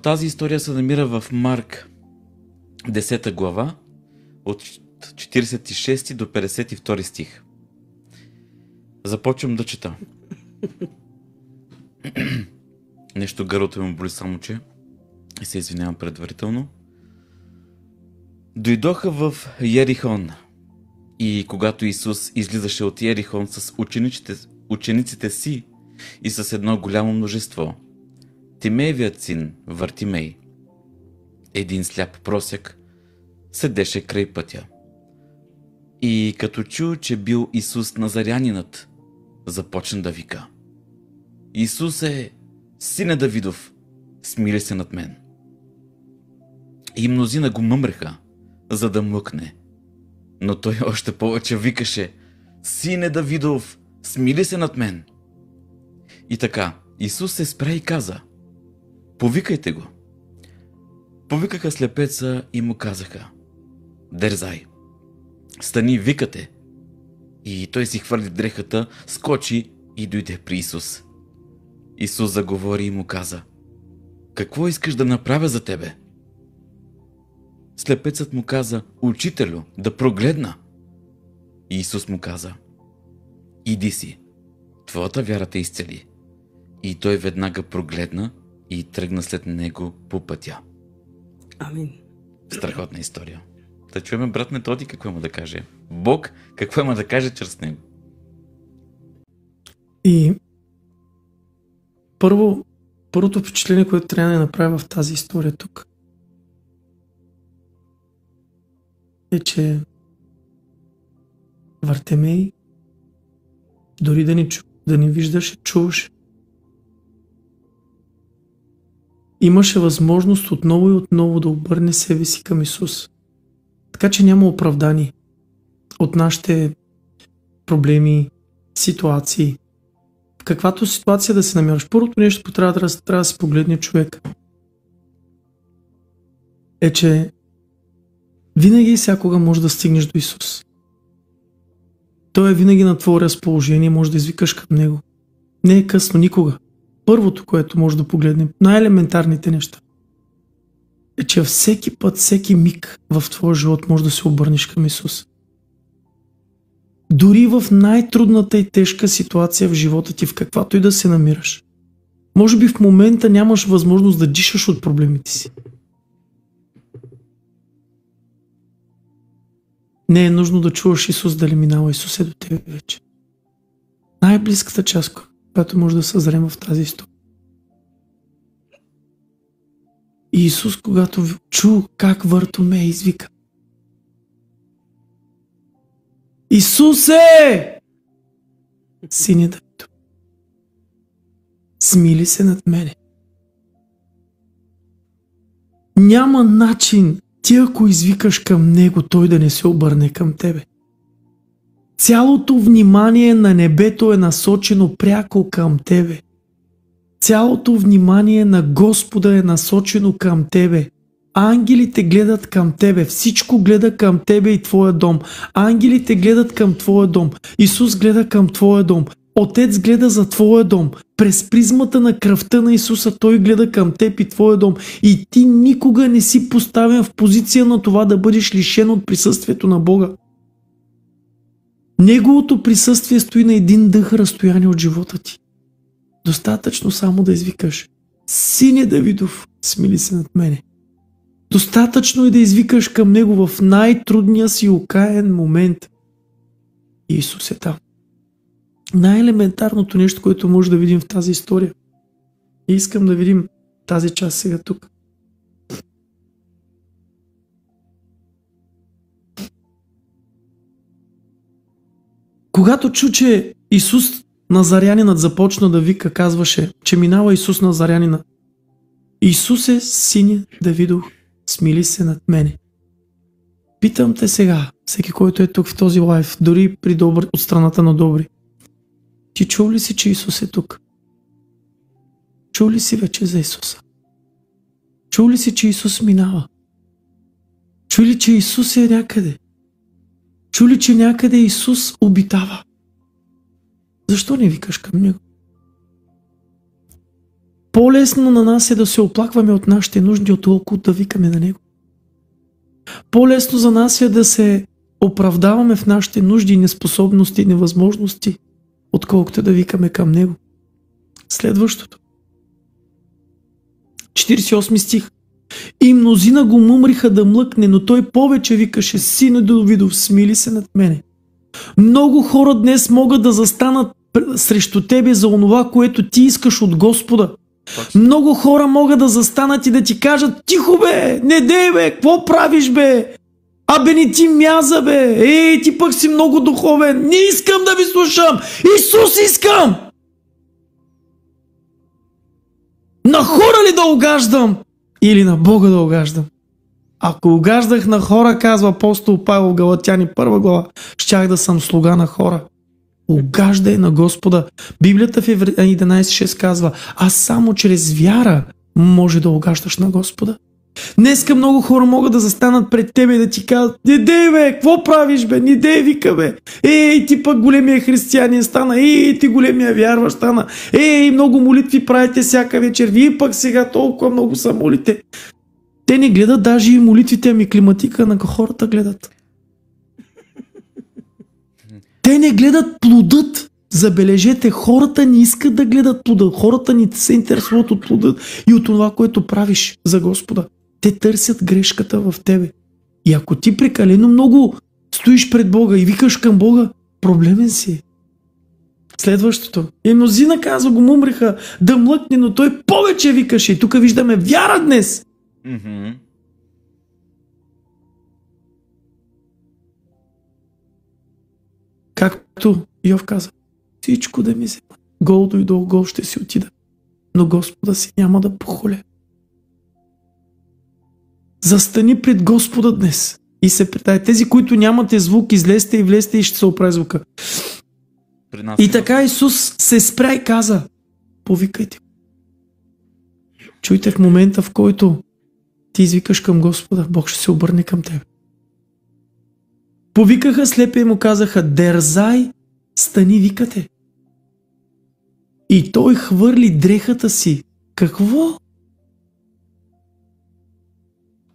Тази история се намира в Марк 10 глава от 46 до 52 стих. Започвам да чета. Нещо гърлото ми боли, само че и се извинявам предварително. Дойдоха в Йерихон и когато Исус излизаше от Йерихон с учениците си и с едно голямо множество, Тимеевият син Вартимей, един сляп просяк, седеше край пътя. И като чу, че бил Исус Назарянинът, започна да вика: Исусе, сине Давидов, смили се над мен. И мнозина го мъмреха, за да млъкне. Но той още повече викаше: Сине Давидов, смили се над мен. И така, Исус се спря и каза: Повикайте го. Повикаха слепеца и му казаха: Дерзай, стани, викате. И той си хвърли дрехата, скочи и дойде при Исус. Исус заговори и му каза: Какво искаш да направя за тебе? Слепецът му каза: Учителю, да прогледна. И Исус му каза: Иди си, твоята вяра те изцели. И той веднага прогледна и тръгна след него по пътя. Амин. Страхотна история. Да чуем брат Методи какво има да каже. Бог какво има да каже чрез него. И първото впечатление, което трябва да направя в тази история тук, е, че Вартимей дори да ни виждаше, чуваше. Имаше възможност отново и отново да обърне себе си към Исус. Така че няма оправдание от нашите проблеми, ситуации. В каквато ситуация да се намираш. Първото нещо, трябва да се погледне човек, е, че винаги и всякога можеш да стигнеш до Исус. Той е винаги на твое разположение, може да извикаш към Него. Не е късно никога. Първото, което може да погледнем, най-елементарните неща, е, че всеки път, всеки миг в твоя живот може да се обърнеш към Исус. Дори в най-трудната и тежка ситуация в живота ти, в каквато и да се намираш. Може би в момента нямаш възможност да дишаш от проблемите си. Не е нужно да чуваш Исус дали минава. Исус е до тебе вече. Най-близката част, която може да съзрем в тази история. И Исус, когато чу как Вартимей извика: Исусе! Сине Давидов, смили се над мене. Няма начин ти, ако извикаш към Него, Той да не се обърне към тебе. Цялото внимание на небето е насочено пряко към тебе. Цялото внимание на Господа е насочено към тебе. Ангелите гледат към тебе. Всичко гледа към тебе и твоя дом. Ангелите гледат към твоя дом. Исус гледа към твоя дом. Отец гледа за твоя дом. През призмата на кръвта на Исуса Той гледа към теб и твоя дом. И ти никога не си поставен в позиция на това да бъдеш лишен от присъствието на Бога. Неговото присъствие стои на един дъх разстояние от живота ти. Достатъчно само да извикаш: Сине Давидов, смили се над мене. Достатъчно е да извикаш към Него в най-трудния си окаян момент. И Исус е там. Най-елементарното нещо, което може да видим в тази история. И искам да видим тази част сега тук. Когато чу, че Исус Назарянинът започна да вика, казваше, че минава Исус Назарянина: Исусе, сине Давидов, смили се над мене. Питам те сега, всеки, който е тук в този лайф, дори при добър, от страната на добри, ти чул ли си, че Исус е тук? Чул ли си вече за Исуса? Чул ли си, че Исус минава? Чул ли, че Исус е някъде? Чул ли, че някъде Исус обитава? Защо не викаш към Него? По-лесно на нас е да се оплакваме от нашите нужди, отколкото да викаме на Него. По-лесно за нас е да се оправдаваме в нашите нужди, неспособности и невъзможности, отколкото да викаме към Него. Следващото. 48 стих. И мнозина го мъмриха да млъкне, но той повече викаше: Сине Давидов, смили се над мене. Много хора днес могат да застанат срещу тебе за онова, което ти искаш от Господа. Много хора могат да застанат и да ти кажат: тихо бе, не дей бе, какво правиш бе? Абе не ти мяза бе, ти пък си много духовен, не искам да ви слушам, Исус искам! На хора ли да угаждам или на Бога да угаждам? Ако угаждах на хора, казва апостол Павел в Галатяни 1 глава, щях да съм слуга на хора. Угаждай на Господа. Библията в 11.6 казва: а само чрез вяра може да угаждаш на Господа. Днеска много хора могат да застанат пред тебе и да ти кажат: не дей бе, какво правиш бе, не дей вика бе, ти пък големия християнин стана, ти големия вярващ стана, много молитви правите всяка вечер, вие пък сега толкова много са молите. Те не гледат даже и молитвите, ами климатика на хората гледат. Те не гледат плодът. Забележете, хората не искат да гледат плода. Хората не се интересуват от плода и от това, което правиш за Господа. Те търсят грешката в тебе. И ако ти прекалено много стоиш пред Бога и викаш към Бога, проблемен си. Следващото. И мнозина, казва, го мумриха да млъкне, но той повече викаше. И тук виждаме вяра днес. Както Йов каза: всичко да ми взема, гол дойдол, гол ще си отида, но Господа си няма да похуля. Застани пред Господа днес и се предай. Тези, които нямате звук, излезте и влезте и ще се оправи звука. И така Исус се спря и каза: повикайте. Чуйте, в момента, в който ти извикаш към Господа, Бог ще се обърне към теб. Повикаха слепия и му казаха: дерзай, стани, викате. И той хвърли дрехата си. Какво?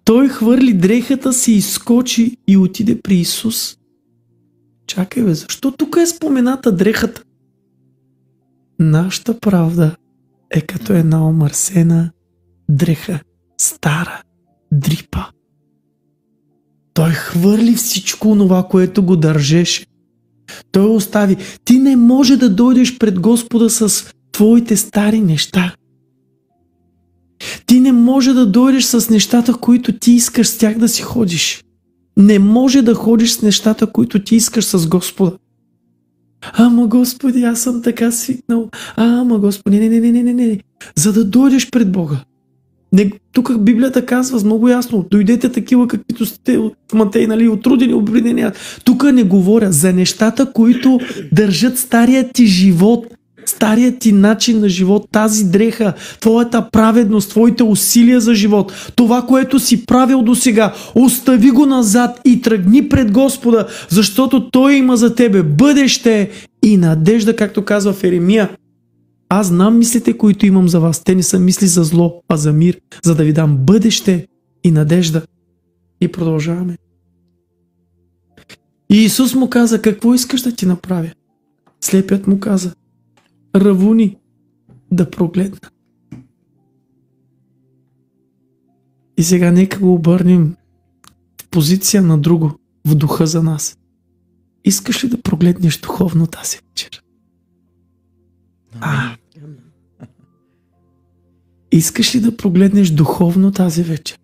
Той хвърли дрехата си, изскочи и отиде при Исус. Чакай бе, защо тук е спомената дрехата? Нашата правда е като една омърсена дреха, стара, дрипа. Той хвърли всичко онова, което го държеше. Той остави. Ти не може да дойдеш пред Господа с твоите стари неща. Ти не може да дойдеш с нещата, които ти искаш с тях да си ходиш. Не може да ходиш с нещата, които ти искаш с Господа. Ама Господи, аз съм така свикнал. Ама Господи, не. За да дойдеш пред Бога. Тук Библията казва много ясно: дойдете такива, каквито сте в Матей, нали, отрудени, обредени. Тук не говоря за нещата, които държат старият ти живот, старият ти начин на живот, тази дреха, твоята праведност, твоите усилия за живот, това, което си правил досега. Остави го назад и тръгни пред Господа, защото Той има за тебе бъдеще и надежда, както казва в Еремия. Аз знам мислите, които имам за вас. Те не са мисли за зло, а за мир, за да ви дам бъдеще и надежда. И продължаваме. И Исус му каза: какво искаш да ти направя? Слепият му каза: Равуни, да прогледна. И сега нека го обърнем в позиция на друго, в духа за нас. Искаш ли да прогледнеш духовно тази вечер? Искаш ли да прогледнеш духовно тази вечер?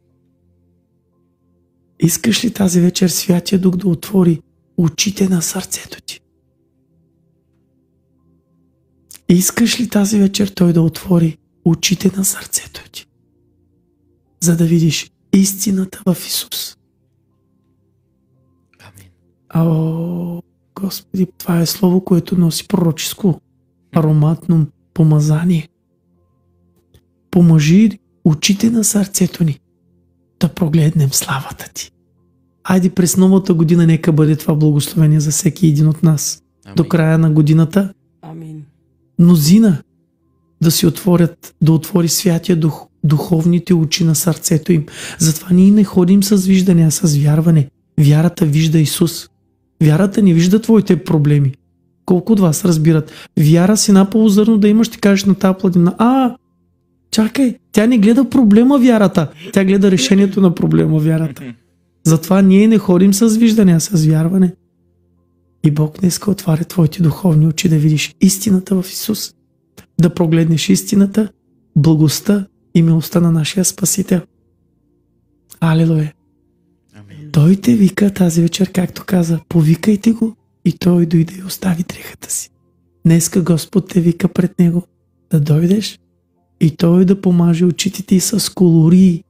Искаш ли тази вечер Святия Дух да отвори очите на сърцето ти? Искаш ли тази вечер Той да отвори очите на сърцето ти, за да видиш истината в Исус? Амин. О, Господи, това е слово, което носи пророческо ароматно помазание. Помажи очите на сърцето ни да прогледнем славата Ти. Айде през новата година нека бъде това благословение за всеки един от нас. Амин. До края на годината. Амин. Мнозина да си отворят, да отвори Святия Дух, духовните очи на сърцето им. Затова ние не ходим с виждане, а с вярване. Вярата вижда Исус. Вярата не вижда твоите проблеми. Колко от вас разбират? Вяра си напало зърно да имаш, ще кажеш на тази пладина. Чакай, тя не гледа проблема вярата, тя гледа решението на проблема вярата. Затова ние не ходим с виждане, а с вярване. И Бог днеска отваря твоите духовни очи да видиш истината в Исус. Да прогледнеш истината, благостта и милостта на нашия Спасител. Алелуя! Той те вика тази вечер, както каза, повикайте го и той дойде и остави дрехата си. Днеска Господ те вика пред него да дойдеш и той да помаже очите ти с колории,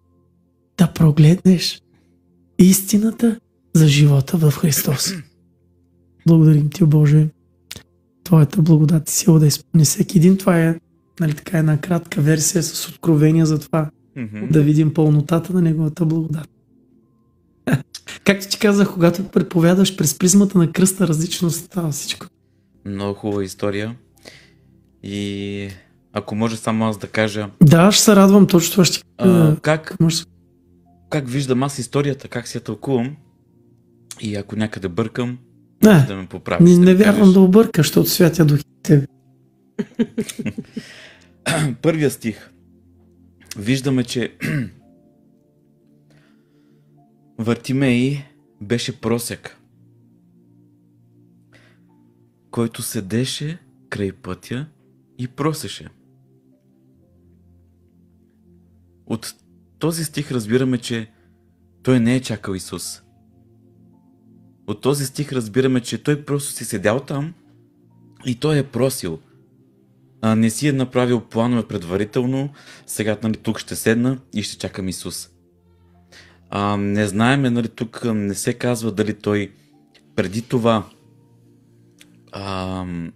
да прогледнеш истината за живота в Христос. Благодарим ти, Боже, твоята благодат и сила да изпълни всеки един. Това е така една кратка версия с откровения за това, да видим пълнотата на Неговата благодат. Както ти казах, когато предповядаш през призмата на кръста, различно става всичко. Много хубава история. И ако може само аз да кажа... Да, ще се радвам точно това ще... Как виждам аз историята, как си я тълкувам и ако някъде бъркам, да ме поправиш. Не вярвам да объркаш, защото Святия Дух е тебе. Първия стих. Виждаме, че Вартимей беше просяк, който седеше край пътя и просеше. От този стих разбираме, че той не е чакал Исус. От този стих разбираме, че той просто си седял там и той е просил. Не си е направил планове предварително, сега тук ще седна и ще чакам Исус. Не знаем, тук не се казва дали той преди това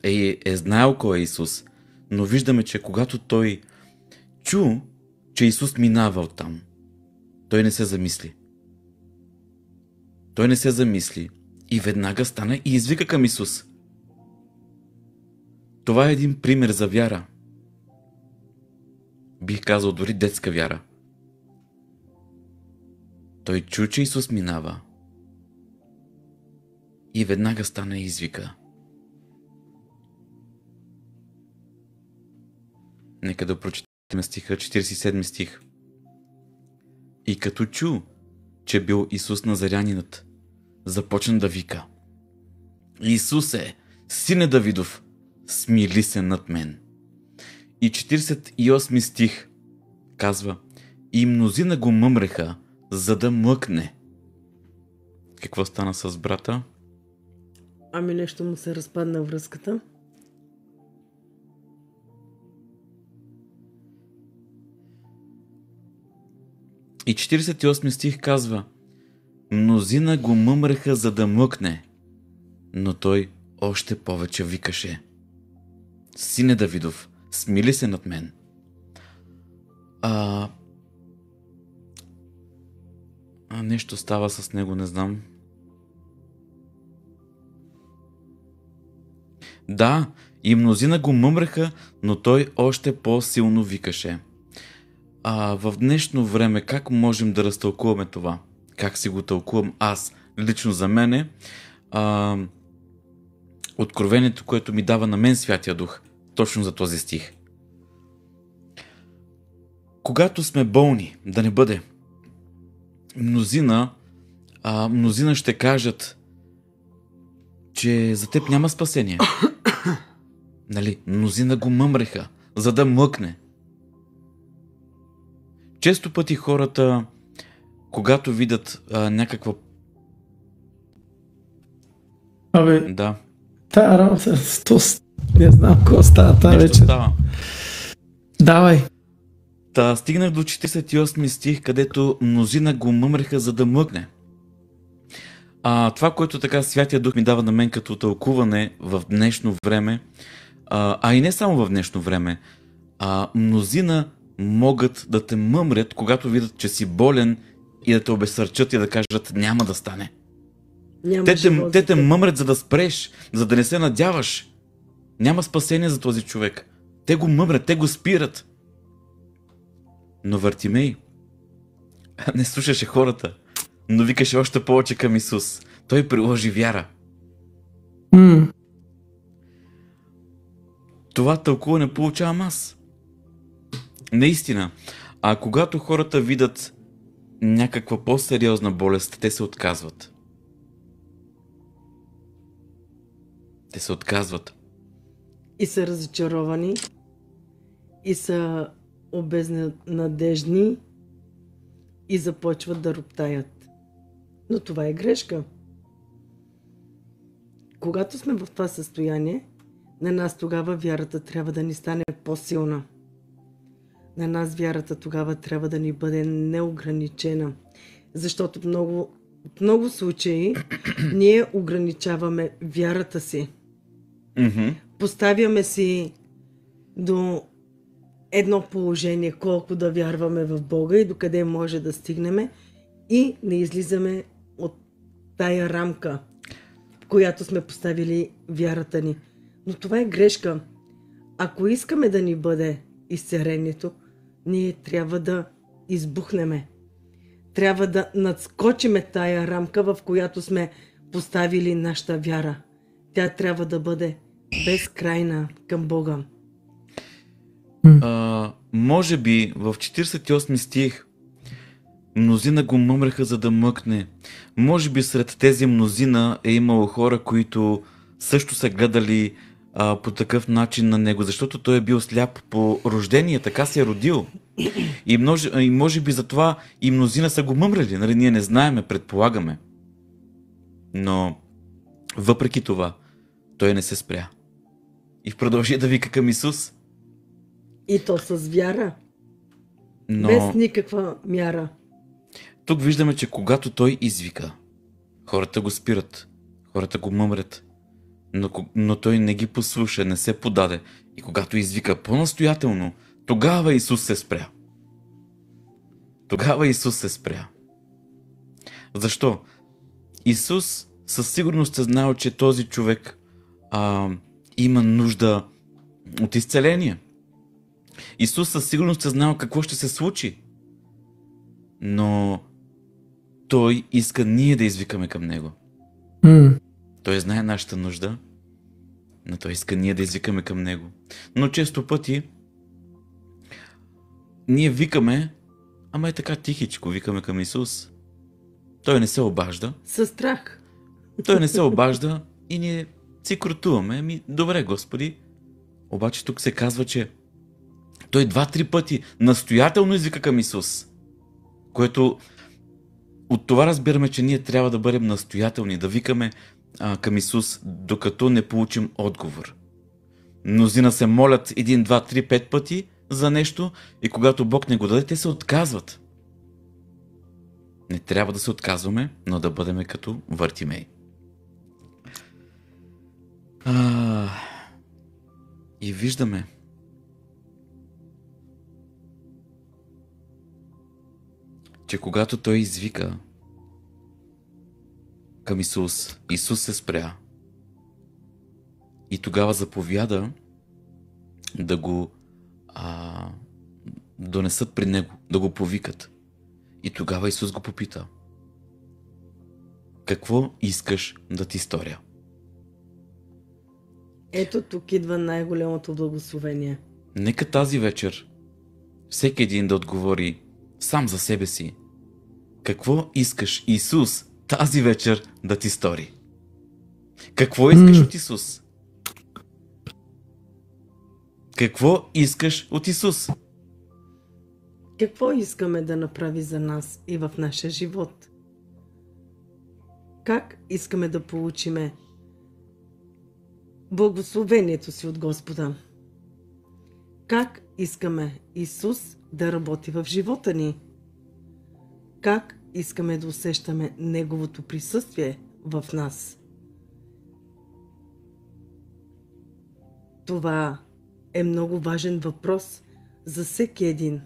е знаел кой е Исус, но виждаме, че когато той чу, че Исус минава оттам, той не се замисли. Той не се замисли и веднага стана и извика към Исус. Това е един пример за вяра. Бих казал дори детска вяра. Той чу, че Исус минава и веднага стана и извика. Нека да прочетем стиха, 47 стих. И като чу, че бил Исус Назарянинът, започна да вика: Исусе, сине Давидов, смили се над мен. И 48 стих казва: и мнозина го мъмреха, за да млъкне. Какво стана с брата? Нещо му се разпадна връзката. И 48 стих казва: мнозина го мъмреха, за да млъкне, но той още повече викаше: Сине Давидов, смили се над мен. Нещо става с него, не знам. Да, и мнозина го мъмреха, но той още по-силно викаше. В днешно време как можем да разтълкуваме това? Как си го тълкувам аз? Лично за мене, откровението, което ми дава на мен Святия Дух, точно за този стих. Когато сме болни, да не бъде, мнозина ще кажат, че за теб няма спасение. Нали? Мнозина го мъмреха, за да млъкне. Често пъти хората, когато видят някаква... Да. Тая работа, не знам какво става тази вечер. Давай. Стигнах до 48 стих, където мнозина го мъмреха, за да млъкне. Това, което така Святия Дух ми дава на мен като тълкуване в днешно време, и не само в днешно време, мнозина могат да те мъмрят, когато видят, че си болен и да те обесърчат и да кажат: няма да стане. Те те мъмрят, за да спреш, за да не се надяваш. Няма спасение за този човек. Те го мъмрят, те го спират. Но Вартимей не слушаше хората, но викаше още повече към Исус. Той приложи вяра. Това тълкуване получавам аз. Наистина, а когато хората видят някаква по-сериозна болест, те се отказват. Те се отказват. И са разочаровани, и са обезнадежни, и започват да роптаят. Но това е грешка. Когато сме в това състояние, на нас тогава вярата трябва да ни стане по-силна. На нас вярата тогава трябва да ни бъде неограничена. Защото в много случаи ние ограничаваме вярата си. Поставяме си до едно положение, колко да вярваме в Бога и докъде може да стигнем, и не излизаме от тая рамка, в която сме поставили вярата ни. Но това е грешка. Ако искаме да ни бъде изцерението, ние трябва да избухнеме. Трябва да надскочиме тая рамка, в която сме поставили нашата вяра. Тя трябва да бъде безкрайна към Бога. Може би в 48 стих мнозина го мъмреха, за да мъкне. Може би сред тези мнозина е имало хора, които също са гледали по такъв начин на него, защото той е бил сляп по рождение, така се е родил. И може би затова и мнозина са го мъмрали, нали? Ние не знаеме, предполагаме. Но въпреки това, той не се спря. И продължи да вика към Исус. И то с вяра. Но без никаква мяра. Тук виждаме, че когато той извика, хората го спират, хората го мъмрят, но той не ги послуша, не се подаде. И когато извика по-настоятелно, тогава Исус се спря. Тогава Исус се спря. Защо? Исус със сигурност е знал, че този човек има нужда от изцеление. Исус със сигурност е знал какво ще се случи. Но той иска ние да извикаме към Него. Той знае нашата нужда, но той иска ние да извикаме към Него. Но често пъти ние викаме, ама е така тихичко, викаме към Исус. Той не се обажда. Със страх. Той не се обажда и ние си крутуваме. Добре, Господи. Обаче тук се казва, че той 2-3 пъти настоятелно извика към Исус. Което от това разбираме, че ние трябва да бъдем настоятелни, да викаме към Исус, докато не получим отговор. Мнозина се молят 1, 2, 3, 5 пъти за нещо и когато Бог не го даде, те се отказват. Не трябва да се отказваме, но да бъдем като Вартимей. И виждаме, че когато той извика към Исус, Исус се спря и тогава заповяда да го донесат при него, да го повикат. И тогава Исус го попита: какво искаш да ти сторя? Ето тук идва най-голямото благословение. Нека тази вечер всеки един да отговори сам за себе си. Какво искаш Исус тази вечер да ти стори? Какво искаш от Исус? Какво искаш от Исус? Какво искаме да направи за нас и в нашия живот? Как искаме да получиме благословението си от Господа? Как искаме Исус да работи в живота ни? Как искаме да усещаме Неговото присъствие в нас? Това е много важен въпрос за всеки един.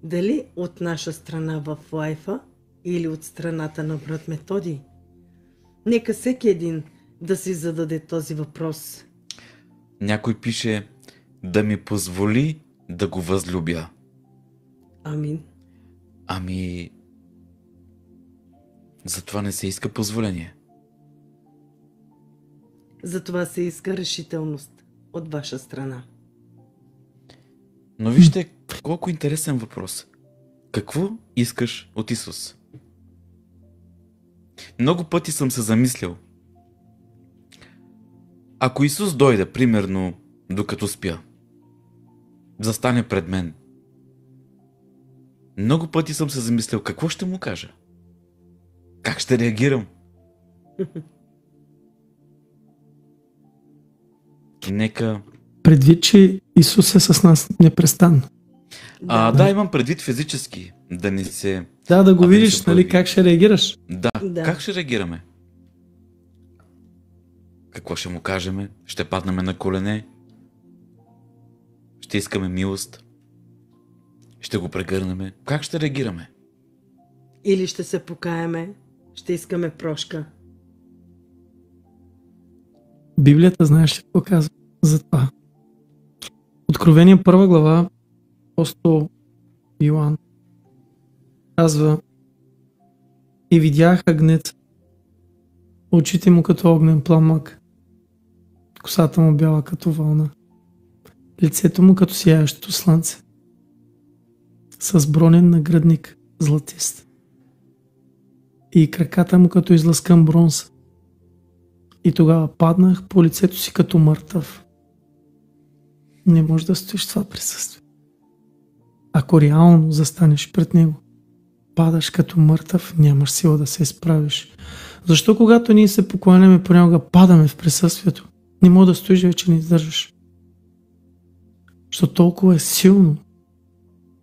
Дали от наша страна в лайфа или от страната на брат Методий? Нека всеки един да си зададе този въпрос. Някой пише: да ми позволи да го възлюбя. Амин. Ами, за това не се иска позволение. Затова се иска решителност от ваша страна. Но вижте колко интересен въпрос. Какво искаш от Исус? Много пъти съм се замислил. Ако Исус дойде, примерно, докато спя, застане пред мен, много пъти съм се замислил какво ще му кажа. Как ще реагирам? Нека... Предвид, че Исус е с нас непрестанно. Да, имам предвид физически. Да не се... Да го да не видиш, се нали, появи. как ще реагираш. Да. Как ще реагираме? Какво ще му кажеме? Ще паднем на колене? Ще искаме милост? Ще го прегърнеме? Как ще реагираме? Или ще се покаяме, ще искаме прошка. Библията, знаеш ли какво казва за това? Откровение 1 глава, апостол Йоан казва: и видях агнец, очите му като огнен пламък, косата му бяла като вълна, лицето му като сияещото слънце, с бронен нагръдник златист и краката му като излъскан бронз. И тогава паднах по лицето си като мъртъв. Не можеш да стоиш в това присъствие. Ако реално застанеш пред него, падаш като мъртъв, нямаш сила да се изправиш. Защо когато ние се покланяме, понякога падаме в присъствието? Не може да стоиш, вече не издържаш. Защото толкова е силно,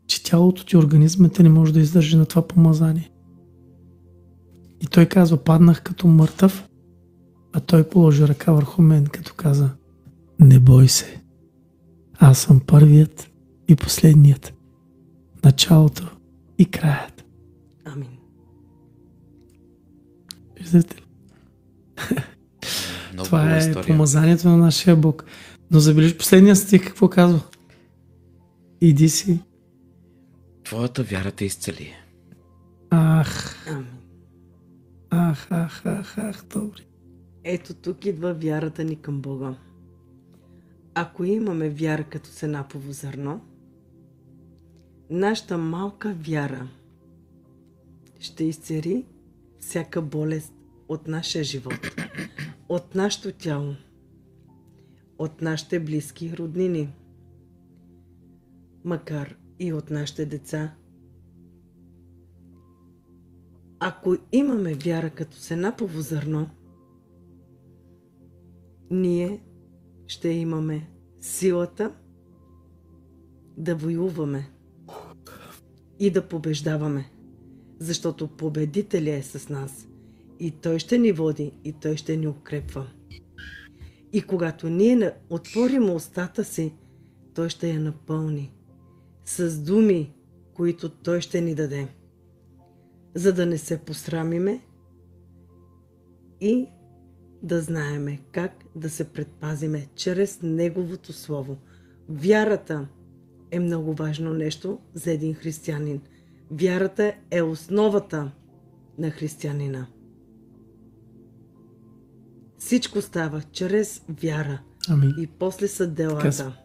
че тялото ти, организмът ти не може да издържи на това помазание. И той казва: паднах като мъртъв, а той положи ръка върху мен, като каза: не бой се, аз съм първият и последният, началото и краят. Амин. Виждате ли? Много Това хубава е история. помазанието на нашия Бог. Но забележи последния стих какво казва: иди си. Твоята вяра те изцели. Ах, Амин. добре. Ето тук идва вярата ни към Бога. Ако имаме вяра като сенапово зърно, нашата малка вяра ще изцери всяка болест от нашия живот, от нашето тяло, от нашите близки и роднини, макар и от нашите деца. Ако имаме вяра като сенапово зърно, ние ще имаме силата да воюваме и да побеждаваме, защото победителя е с нас и той ще ни води и той ще ни укрепва. И когато ние отворим устата си, той ще я напълни с думи, които той ще ни даде, за да не се посрамиме и да знаеме как да се предпазиме чрез Неговото Слово. Вярата е много важно нещо за един християнин. Вярата е основата на християнина. Всичко става чрез вяра Амин. и после са Така делата.